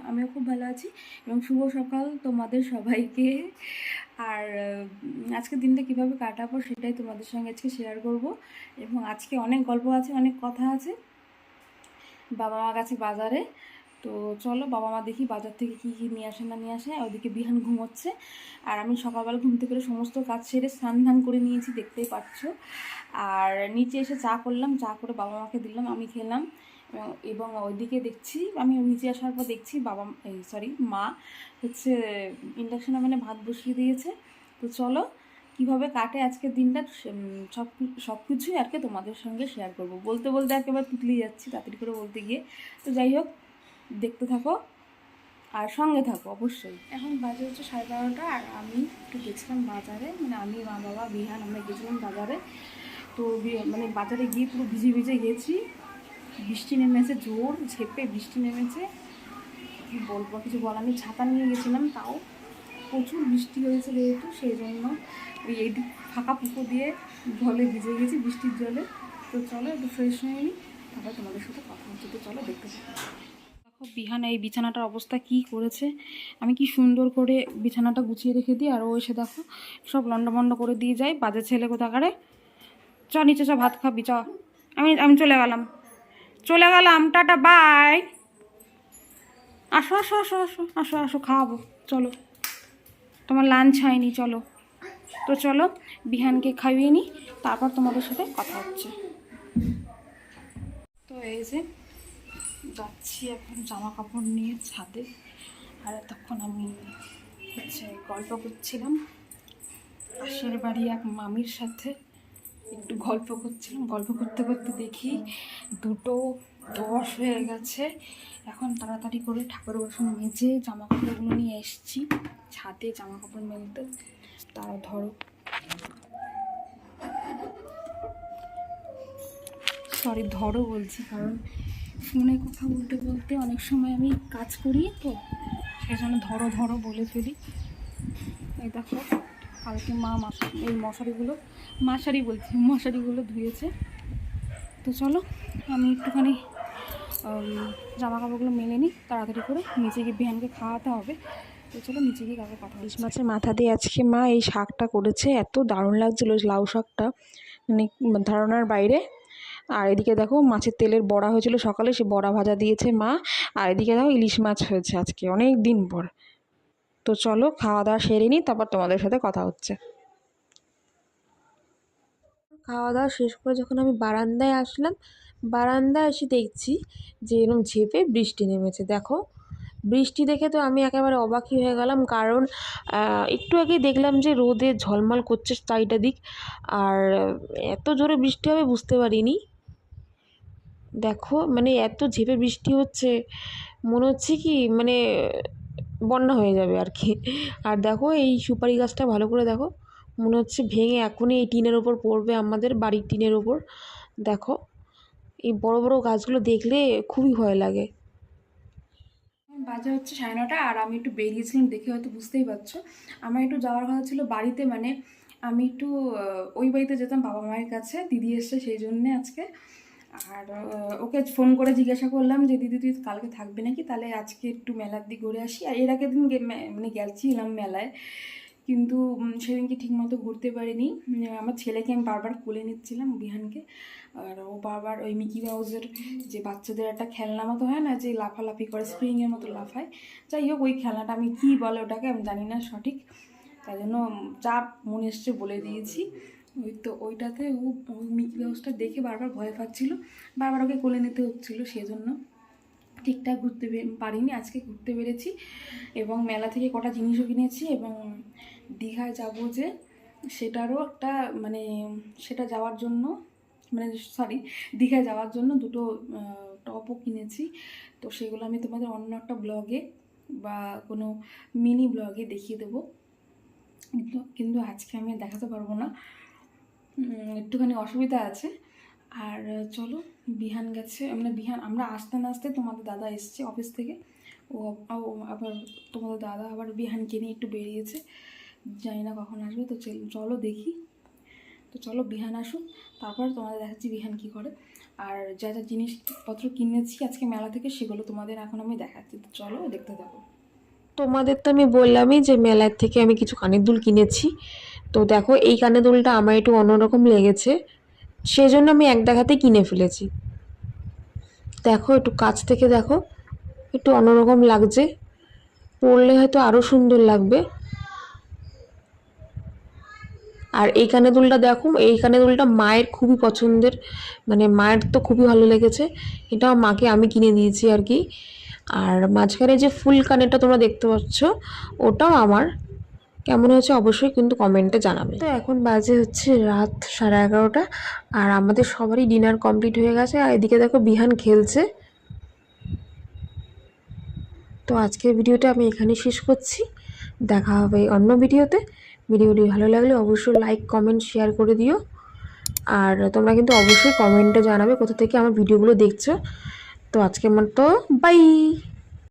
আমিও খুব ভালো আছি এবং শুভ সকাল তোমাদের সবাইকে। আর আজকের দিনটা কীভাবে কাটাবো সেটাই তোমাদের সঙ্গে আজকে শেয়ার করব। এবং আজকে অনেক গল্প আছে, অনেক কথা আছে। বাবা মা গেছে বাজারে, তো চলো বাবা মা দেখি বাজার থেকে কী কী নিয়ে আসে না নিয়ে আসে। ওদিকে বিহান ঘুমোচ্ছে, আর আমি সকালবেলা ঘুম থেকে সমস্ত কাজ সেরে স্নান ধান করে নিয়েছি, দেখতেই পাচ্ছ। আর নিচে এসে চা করলাম, চা করে বাবা মাকে দিলাম, আমি খেলাম। এবং ওইদিকে দেখছি, আমি নিচে আসার পর দেখছি মা হচ্ছে ইন্ডাকশন ওভেনে ভাত বসিয়ে দিয়েছে। তো চলো কীভাবে কাটে আজকের দিনটা সব কিছুই আর কি তোমাদের সঙ্গে শেয়ার করব। বলতে বলতে একেবারে তুতলিয়ে যাচ্ছি তাড়াতাড়ি করে বলতে গিয়ে। তো যাই হোক, দেখতে থাকো আর সঙ্গে থাকো অবশ্যই। এখন বাজে হচ্ছে 12:30, আর আমি একটু গেছিলাম বাজারে, মানে আমি, মা, বাবা, বিহান, আমরা গেছিলাম বাজারে। তো মানে বাজারে গিয়ে পুরো ভিজে ভিজে গেছি, বৃষ্টি নেমেছে, জোর ঝেপে বৃষ্টি নেমেছে। কী বলবো, কিছু বলার নেই। ছাতা নিয়ে গেছিলাম, তাও প্রচুর বৃষ্টি হয়েছে যেহেতু, সেই জন্য ওই এইদিক ফাঁকা পুকুর দিয়ে জলে ভিজে গেছি, বৃষ্টির জলে। তো চলো একটু ফ্রেশ হয়ে নিই, তারপর তোমাদের সাথে কথা হচ্ছে। তো চলো দেখতে থাকো। দেখো বিহান এই বিছানাটার অবস্থা কি করেছে। আমি কি সুন্দর করে বিছানাটা গুছিয়ে রেখে দিই, আর ও এসে দেখো সব লন্ডভন্ড করে দিয়ে যায়, বাজে ছেলে কোথাকারে। চ নিচে চ, ভাত খাবি চ। আমি চলে গেলাম, টাটা বাই। আসো আসো আসো আসো আসো আসো, খাওয়াবো চলো, তোমার লাঞ্চ হয়নি চলো। তো চলো বিহানকে খাইয়ে নিই, তারপর তোমাদের সাথে কথা হচ্ছে। তো এই যে যাচ্ছি এখন জামা কাপড় নিয়ে ছাদে। আর তখন আমি হচ্ছে গল্প করছিলাম পাশের বাড়ি এক মামির সাথে, একটু গল্প করছিলাম। গল্প করতে করতে দেখি 2:10 হয়ে গেছে। এখন তাড়াতাড়ি করে ঠাকুর বাসন মেজে জামা কাপড়গুলো নিয়ে এসেছি ছাদে জামা কাপড় মেলতে। তারা ধরো বলছি, কারণ ফোনে কথা বলতে বলতে অনেক সময় আমি কাজ করি, তো সেই জন্য ধরো ধরো বলে ফেলি। এই দেখো কালকে মা এই মশারিগুলো ধুয়েছে। তো চলো আমি একটুখানি জামা কাপড়গুলো মেলে নিই তাড়াতাড়ি করে, নিচে গিয়ে বিহানকে খাওয়াতে হবে। তো চলো নিচে গিয়ে কাউকে কথা। ইলিশ মাছের মাথা দিয়ে আজকে মা এই শাকটা করেছে, এত দারুণ লাগছিলো লাউ শাকটা, মানে ধারণার বাইরে। আর এদিকে দেখো মাছের তেলের বড়া হয়েছিল সকালে, সে বড়া ভাজা দিয়েছে মা। আর এদিকে দেখো ইলিশ মাছ হয়েছে আজকে অনেক দিন পর। তো চলো খাওয়া দাওয়া সেরে নিই, তারপর তোমাদের সাথে কথা হচ্ছে। খাওয়া দাওয়া শেষ করে যখন আমি বারান্দায় আসলাম, বারান্দায় এসে দেখছি যে এরকম ঝেপে বৃষ্টি নেমেছে। দেখো বৃষ্টি দেখে তো আমি একেবারে অবাকই হয়ে গেলাম, কারণ একটু আগেই দেখলাম যে রোদে ঝলমল করছে চারিটা দিক, আর এত জোরে বৃষ্টি হবে বুঝতে পারিনি। দেখো মানে এত ঝেপে বৃষ্টি হচ্ছে, মনে হচ্ছে কি মানে বন্যা হয়ে যাবে আর কি। আর দেখো এই সুপারি গাছটা ভালো করে দেখো, মনে হচ্ছে ভেঙে এখনই এই টিনের ওপর পড়বে, আমাদের বাড়ির টিনের ওপর। দেখো এই বড় বড় গাছগুলো দেখলে খুবই ভয় লাগে। বাজে হচ্ছে 9:30, আর আমি একটু বেরিয়েছিলাম, দেখে হয়তো বুঝতেই পারছো আমার একটু যাওয়ার কথা ছিল বাড়িতে। মানে আমি একটু ওই বাড়িতে যেতাম বাবা মায়ের কাছে, দিদি এসছে সেই জন্যে আজকে। আর ওকে ফোন করে জিজ্ঞাসা করলাম যে দিদি তুই কালকে থাকবে নাকি, তাহলে আজকে একটু মেলার দিক ঘুরে আসি। আর এর আগের দিন মানে গেছিলাম মেলায়, কিন্তু সেদিনকে ঠিকমতো ঘুরতে পারিনি। আমার ছেলেকে আমি বারবার কোলে নিচ্ছিলাম বিহানকে, আর ও বারবার ওই মিকি মাউসের যে বাচ্চাদের একটা খেলনা মতো হয় না, যে লাফালাফি করে স্প্রিংয়ের মতো লাফায়, যাই হোক ওই খেলনাটা আমি কী বলে ওটাকে আমি জানি না সঠিক, তাই জন্য যা মনে এসছে বলে দিয়েছি। ওইটাতে ও মিকি মাউসটা দেখে বারবার ভয় পাচ্ছিল, বারবার ওকে কোলে নিতে হচ্ছিলো, সেজন্য ঠিকঠাক ঘুরতে পারিনি। আজকে ঘুরতে পেরেছি এবং মেলা থেকে কটা জিনিসও কিনেছি, এবং দীঘায় যাব যে সেটারও একটা মানে সেটা যাওয়ার জন্য দীঘায় যাওয়ার জন্য 2টো টপও কিনেছি। তো সেগুলো আমি তোমাদের অন্য একটা ব্লগে বা কোনো মিনি ব্লগে দেখিয়ে দেবো, কিন্তু আজকে আমি দেখাতে পারবো না, একটুখানি অসুবিধা আছে। আর চলো বিহান গেছে, মানে আমরা আসতে না আসতে তোমাদের দাদা এসছে অফিস থেকে। ও আবার তোমাদের দাদা আবার বিহানকে নিয়ে একটু বেরিয়েছে, জানি না কখন আসবে। তো চলো দেখি, তো চলো বিহান আসুক, তারপর তোমাদের দেখাচ্ছি বিহান কী করে। আর যা যা জিনিসপত্র কিনেছি আজকে মেলা থেকে সেগুলো তোমাদের এখন আমি দেখাচ্ছি, তো চলো দেখতে থাকো। তোমাদের তো আমি বললামই যে মেলার থেকে আমি কিছু কানের দুল কিনেছি। তো দেখো এই কানের দুলটা আমার একটু অন্যরকম লেগেছে, সেজন্য আমি এক দেখাতেই কিনে ফেলেছি। দেখো একটু কাছ থেকে দেখো, একটু অন্যরকম লাগছে, পরলে হয়তো আরও সুন্দর লাগবে। আর এই কানের দুলটা দেখো, এই কানের দুলটা মায়ের খুবই পছন্দের, মানে মায়ের তো খুবই ভালো লেগেছে, এটা মাকে আমি কিনে দিয়েছি আর কি। আর মাঝখানে যে ফুল কানেরটা তোমরা দেখতে পাচ্ছ ওটাও আমার। কেমন হয়েছে অবশ্যই কিন্তু কমেন্টে জানাবে। তো এখন বাজে হচ্ছে রাত 11:30, আর আমাদের সবারই ডিনার কমপ্লিট হয়ে গেছে। আর এদিকে দেখো বিহান খেলছে। তো আজকের ভিডিওটা আমি এখানে শেষ করছি, দেখা হবে অন্য ভিডিওতে। ভিডিওটি ভালো লাগলে অবশ্যই লাইক কমেন্ট শেয়ার করে দিও। আর তোমরা কিন্তু অবশ্যই কমেন্টে জানাবে কোথা থেকে আমার ভিডিওগুলো দেখছো। তো আজকের মতো বাই।